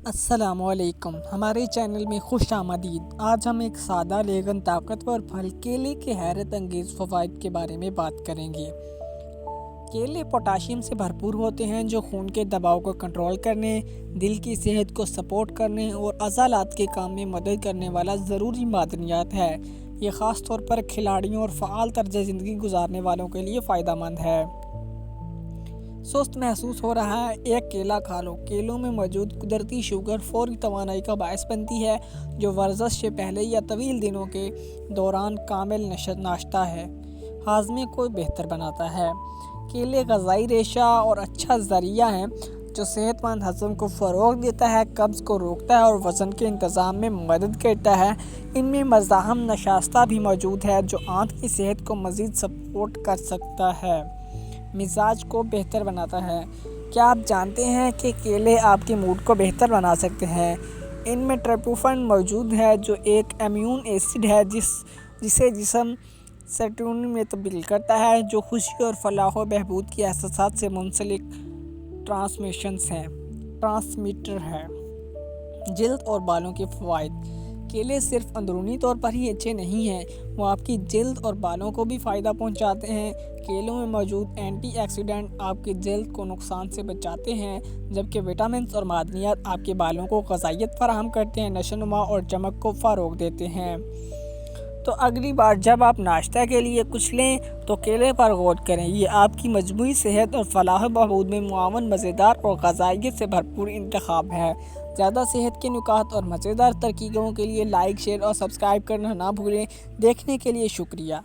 السلام علیکم، ہمارے چینل میں خوش آمدید۔ آج ہم ایک سادہ لیکن طاقتور پھل کیلے کے حیرت انگیز فوائد کے بارے میں بات کریں گے۔ کیلے پوٹاشیم سے بھرپور ہوتے ہیں جو خون کے دباؤ کو کنٹرول کرنے، دل کی صحت کو سپورٹ کرنے اور عضلات کے کام میں مدد کرنے والا ضروری معدنیات ہے۔ یہ خاص طور پر کھلاڑیوں اور فعال طرز زندگی گزارنے والوں کے لیے فائدہ مند ہے۔ سست محسوس ہو رہا ہے؟ ایک کیلا کھا لو۔ کیلوں میں موجود قدرتی شوگر فوری توانائی کا باعث بنتی ہے، جو ورزش سے پہلے یا طویل دنوں کے دوران کامل ناشتہ ہے۔ ہاضمے کو بہتر بناتا ہے۔ کیلے غذائی ریشہ اور اچھا ذریعہ ہیں جو صحت مند ہضم کو فروغ دیتا ہے، قبض کو روکتا ہے اور وزن کے انتظام میں مدد کرتا ہے۔ ان میں مزاحم نشاستہ بھی موجود ہے جو آنت کی صحت کو مزید سپورٹ کر سکتا ہے۔ مزاج کو بہتر بناتا ہے۔ کیا آپ جانتے ہیں کہ کیلے آپ کے موڈ کو بہتر بنا سکتے ہیں؟ ان میں ٹریپٹوفین موجود ہے جو ایک ایمینو ایسڈ ہے جسے جسم سیروٹونن میں تبدیل کرتا ہے، جو خوشی اور فلاح و بہبود کے احساسات سے منسلک ٹرانسمیٹر ہے۔ جلد اور بالوں کے فوائد۔ کیلے صرف اندرونی طور پر ہی اچھے نہیں ہیں، وہ آپ کی جلد اور بالوں کو بھی فائدہ پہنچاتے ہیں۔ کیلوں میں موجود اینٹی آکسیڈنٹ آپ کی جلد کو نقصان سے بچاتے ہیں، جبکہ وٹامنز اور معدنیات آپ کے بالوں کو غذائیت فراہم کرتے ہیں، نشو و نما اور چمک کو فروغ دیتے ہیں۔ تو اگلی بار جب آپ ناشتہ کے لیے کچھ لیں تو کیلے پر غور کریں۔ یہ آپ کی مجموعی صحت اور فلاح و بہبود میں معاون، مزیدار اور غذائیت سے بھرپور انتخاب ہے۔ زیادہ صحت کے نکات اور مزیدار ترکیبوں کے لیے لائک، شیئر اور سبسکرائب کرنا نہ بھولیں۔ دیکھنے کے لیے شکریہ۔